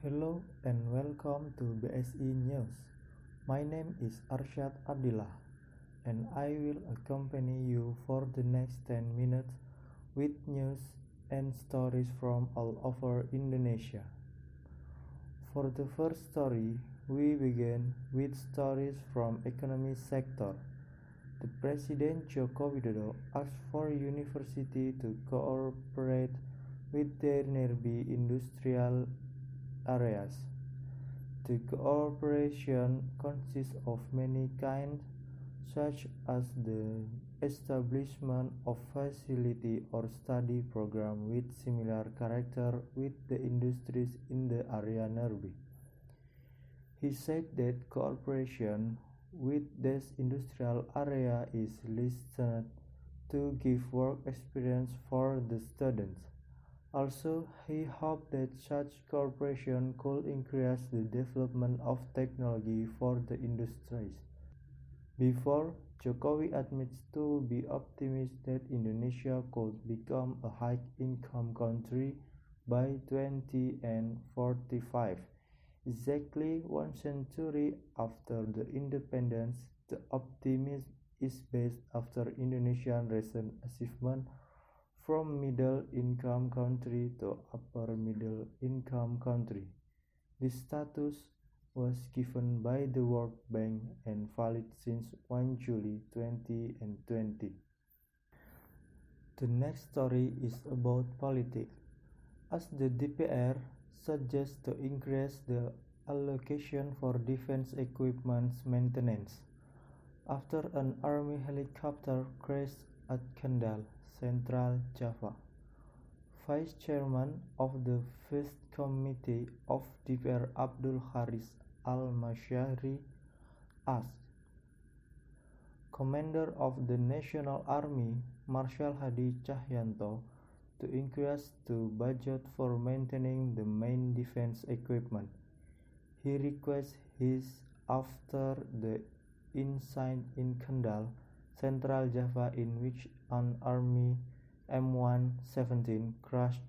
Hello and welcome to BSE News. My name is Arsyad Abdillah and I will accompany you for the next 10 minutes with news and stories from all over Indonesia. For the first story, we begin with stories from economy sector. The President Joko Widodo asked for university to cooperate with their nearby industrial areas. The cooperation consists of many kinds, such as the establishment of facility or study program with similar character with the industries in the area nearby. He said that cooperation with this industrial area is listed to give work experience for the students. Also, he hoped that such cooperation could increase the development of technology for the industries. Before, Jokowi admits to be optimistic that Indonesia could become a high-income country by 2045. Exactly 1 century after the independence, the optimism is based after Indonesia's recent achievement from middle-income country to upper-middle-income country. This status was given by the World Bank and valid since 1 July 2020. The next story is about politics. As the DPR suggests to increase the allocation for defense equipment maintenance, after an army helicopter crashed at Kendal, Central Java. Vice Chairman of the First Committee of DPR Abdul Haris Al-Masyahri asked Commander of the National Army Marshal Hadi Cahyanto to increase the budget for maintaining the main defense equipment. He requests his after the incident in Kendal, Central Java, in which an army M117 crashed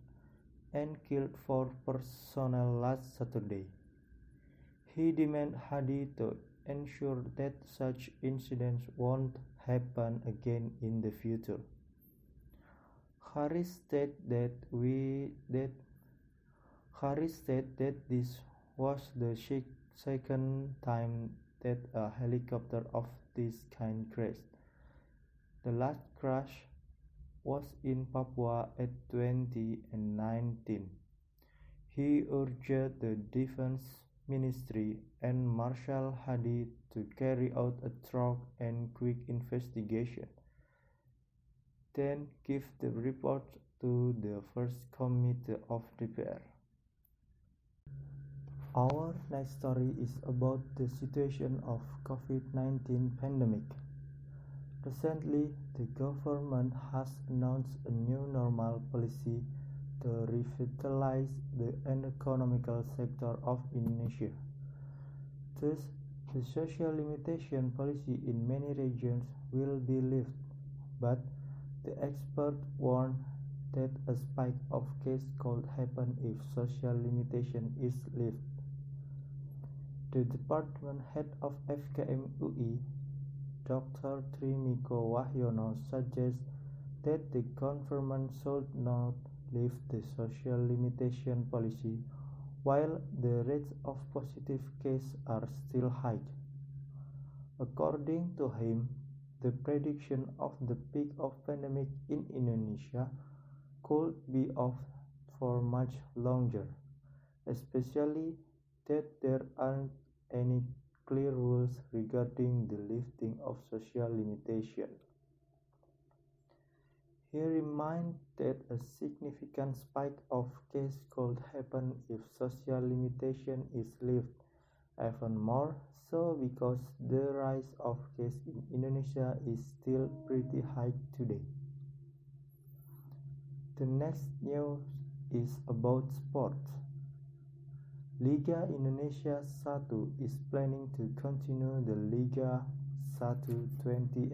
and killed 4 personnel last Saturday. He demanded Hadi to ensure that such incidents won't happen again in the future. Haris said that this was the second time that a helicopter of this kind crashed. The last crash was in Papua at 2019. He urged the Defense Ministry and Marshal Hadi to carry out a thorough and quick investigation, then give the report to the First Committee of DPR. Our next story is about the situation of COVID-19 pandemic. Recently, the government has announced a new normal policy to revitalize the economical sector of Indonesia. Thus, the social limitation policy in many regions will be lifted, but the expert warned that a spike of cases could happen if social limitation is lifted. The department head of FKM UI, Dr. Trimiko Wahyono, suggests that the government should not lift the social limitation policy while the rates of positive cases are still high. According to him, the prediction of the peak of pandemic in Indonesia could be off for much longer, especially that there aren't any clear rules regarding the lifting of social limitation. He reminded that a significant spike of cases could happen if social limitation is lifted, even more so because the rise of cases in Indonesia is still pretty high today. The next news is about sports. Liga Indonesia 1 is planning to continue the Liga 1 2020.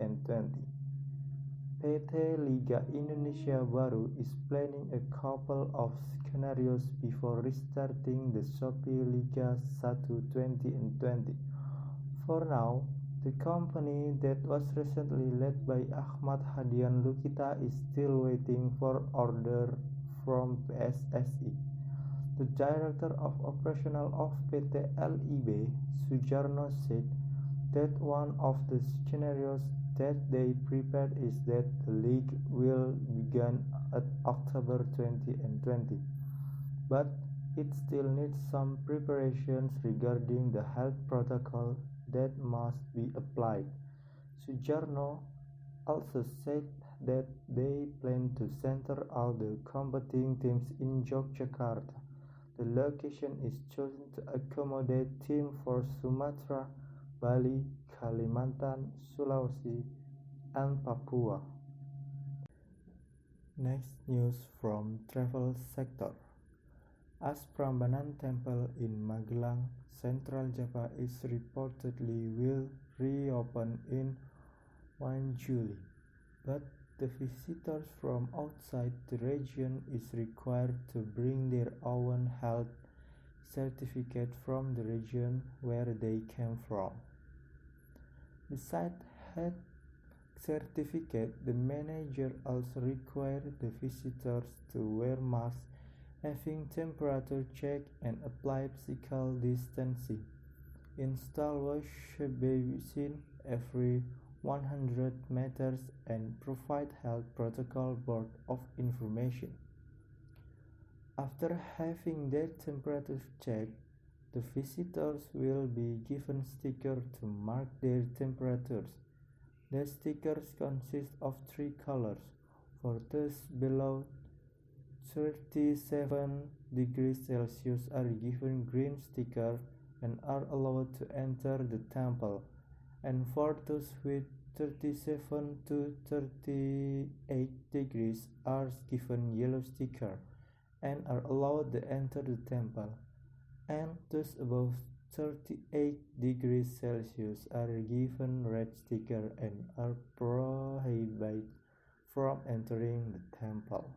PT Liga Indonesia Baru is planning a couple of scenarios before restarting the Shopee Liga 1 2020. For now, the company that was recently led by Ahmad Hadian Lukita is still waiting for order from PSSI. The director of operational of PT LIB, Sujarno, said that one of the scenarios that they prepared is that the league will begin at October 2020, but it still needs some preparations regarding the health protocol that must be applied. Sujarno also said that they plan to center all the competing teams in Yogyakarta. The location is chosen to accommodate teams for Sumatra, Bali, Kalimantan, Sulawesi, and Papua. Next news from travel sector. As Prambanan Temple in Magelang, Central Java is reportedly will reopen in 1 July, but the visitors from outside the region is required to bring their own health certificate from the region where they came from. Besides health certificate, the manager also required the visitors to wear masks, having temperature check, and apply physical distancing, install wash basin every 100 meters, and provide health protocol board of information. After having their temperature checked, the visitors will be given stickers to mark their temperatures. The stickers consist of 3 colors. For those below 37 degrees Celsius are given green sticker and are allowed to enter the temple, and for those with 37 to 38 degrees are given yellow sticker and are allowed to enter the temple, and those above 38 degrees Celsius are given red sticker and are prohibited from entering the temple.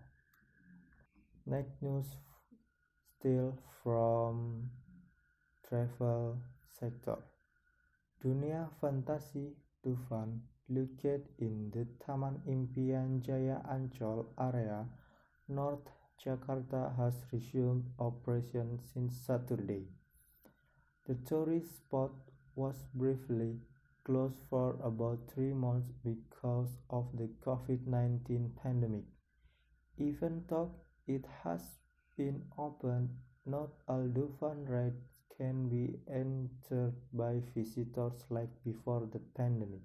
Next news still from travel sector. Dunia Fantasi Dufan located in the Taman Impian Jaya Ancol area, North Jakarta has resumed operation since Saturday. The tourist spot was briefly closed for about 3 months because of the COVID-19 pandemic. Even though it has been opened, not all Dufan rides can be entered by visitors like before the pandemic.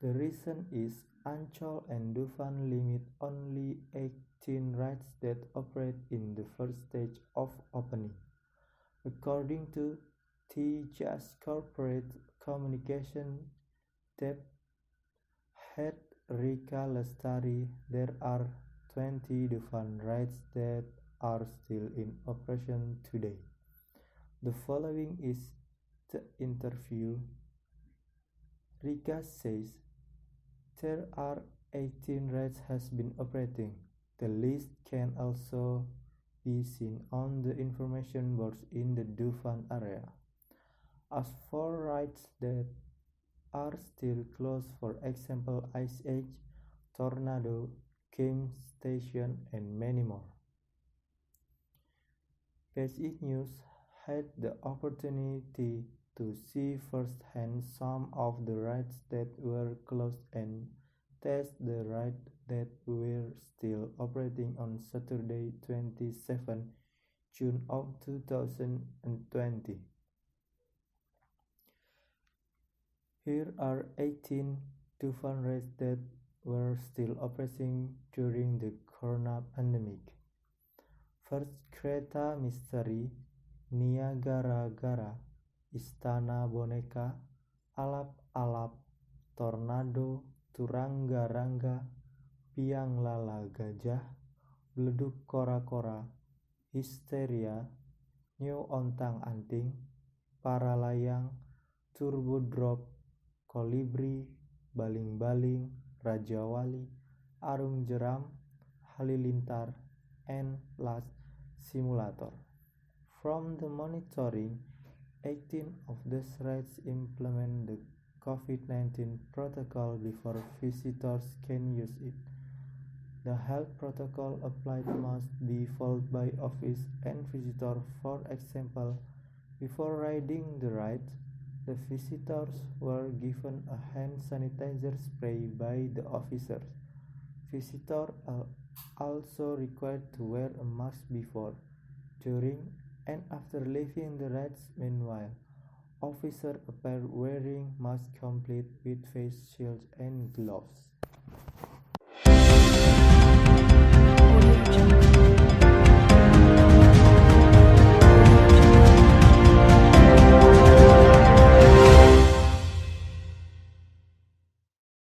The reason is Ancol and Dufan limit only 18 rides that operate in the first stage of opening. According to Tugas Corporate Communication Dept Head Rika Lestari, there are 20 Dufan rides that are still in operation today. The following is the interview. Rika says there are 18 rides has been operating. The list can also be seen on the information boards in the Dufan area. As for rides that are still closed, for example Ice Age, Tornado, Game Station, and many more. PSI News had the opportunity to see firsthand some of the rides that were closed and test the rides that were still operating on Saturday, 27 June of 2020. Here are 18 Dufan rides that were still operating during the corona pandemic. First, Kereta Misteri, Niagara-Gara, Istana Boneka, Alap-Alap, Tornado, Turangga-Rangga, Biang Lala Gajah, Beleduk Kora-Kora, Histeria, New Ontang-Anting, Paralayang, Turbo Drop, Kolibri, Baling-Baling, Raja Wali, Arung Jeram, Halilintar, and last Simulator. From the monitoring, 18 of these rides implement the COVID-19 protocol before visitors can use it. The health protocol applied must be followed by office and visitor. For example, before riding the ride, the visitors were given a hand sanitizer spray by the officers. Visitors are also required to wear a mask before, during, and after leaving the rides. Meanwhile, officers appear wearing masks complete with face shields and gloves.